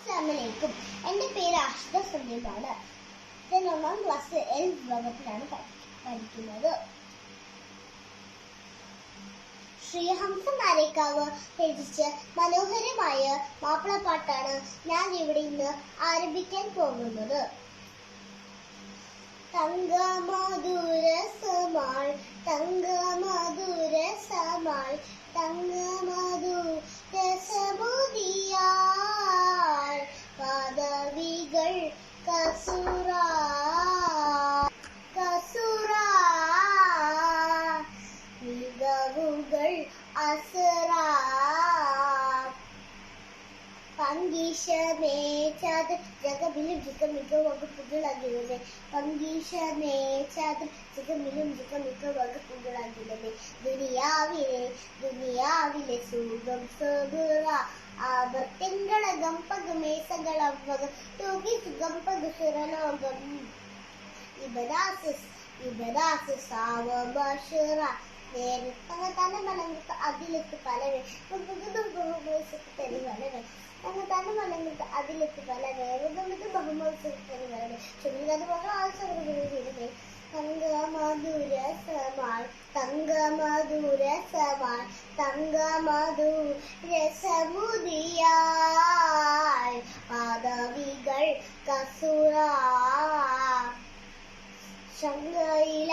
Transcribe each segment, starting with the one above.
അസ്സലാമലൈക്കും. എൻ്റെ പേര് ആഷിദ സലീമാണ്. ഞാൻ 1ാം ക്ലാസ് L വിഭാഗത്തിലാണ് പഠിക്കുന്നത്. ശ്രീഹംസ നാരേക്കാവ് രചിച്ച മനോഹരമായ മാപ്പിളപ്പാട്ടാണ് ഞാൻ ഇവിടെ ഇന്ന് ആരംഭിക്കാൻ പോകുന്നത്. തങ്കമധുരസമാൾ തങ്കമധുരസമാൾ തങ്കമധുരസമുദിയാൾ പദവികൾ കസുറ കസുറ മികവുകൾ അസുറ പങ്കീശമേച്ചാത് ജഗമിലും ജിഗമിക വകുപ്പുകളാകിലമേ പങ്കീശമേച്ചാത് ജഗമിലും ജിഗമിക വകുപ്പുകളാകിലമേ ദുനിയാവിലെ സുഖം സുഖ ആവർത്തിങ്കളകം പകമേസകളവകം തൂകി സുഖം പകുസുരലോകം ഇബദാസ് സാവബഷറ നേരത്തങ്ങ തന്നെ മലങ്ങൾക്ക് അതിലെത്തി പലവേ തെളിവലവേ അങ്ങ് തന്നെ മലങ്ങൾക്ക് അതിലെത്തി പലവേ ബഹുമത്സരവേ ചുരുങ്ങാതെ പോലെ തങ്കമധുരസമാൾ തങ്കമധുരസമാൾ തങ്കമധുരസമുദിയാൾ പദവികൾ കസുറ ശങ്കയില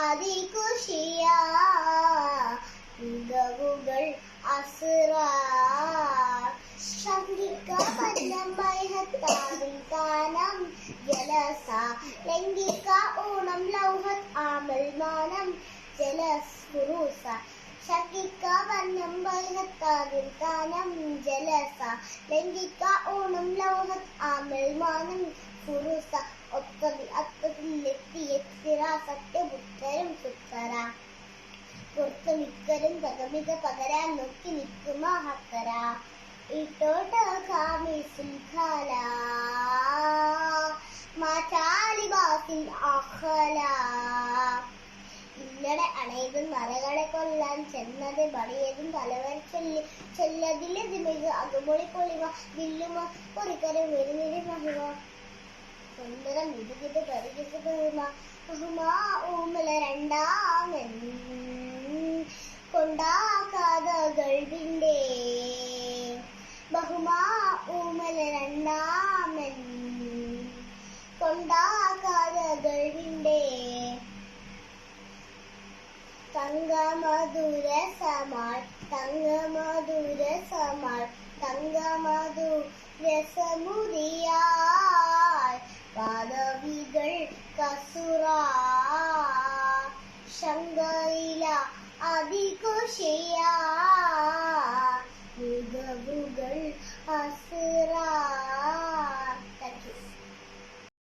അതികുഷിയ മികവുകൾ അസുറ ശങ്കിക്ക പന്നമ്പൈഹത്താനം ജലസ ലംഘിക്ക ഊണം ലൗഹത് ആമൽമാനം ജലസ് പുരുസ ശങ്കിക്ക പന്നമ്പൈഹത്താനം ജലസ ലംഘിക്ക ഊണം ലൗഹത് ആമൽമാനം പുരുസ ഒത്തതിലെത്തിയെത്തിര സത്യപുത്രരും സുത്തര പുറത്തു മിക്കരും തകമിക പകരാൻ നോക്കി നിൽക്കും ഹക്കര ഇട്ടോട്ട കാമിസുൽ ഖല മാറ്റാലിബാസിൽ അഖല ഇല്ലടെ അണയതും മരകളെ കൊല്ലാൻ ചെന്നത് പണിയതും തലവൻ ചെല്ലതിലെ ദിമിക അകമൊളി പൊളിവ വില്ലുമ പൊറിക്കര വെരുന്നിരി മഹിമ സുന്ദരം ഇതുകിത് പരികിത് ബഹുമാ ഊമല രണ്ടാമൻ കൊണ്ടാകാതകൾവിന്റെ ബഹുമാ ഊമല രണ്ടാമൻ കൊണ്ടാകാതകൾവിന്റെ തങ്കമധുരസമാൾ തങ്കമധുരസമാൾ തങ്കമധുരസമുദിയാൾ പദവികൾ കസുറ ശങ്കയില അതികുഷിയ മികവുകൾ അസുറ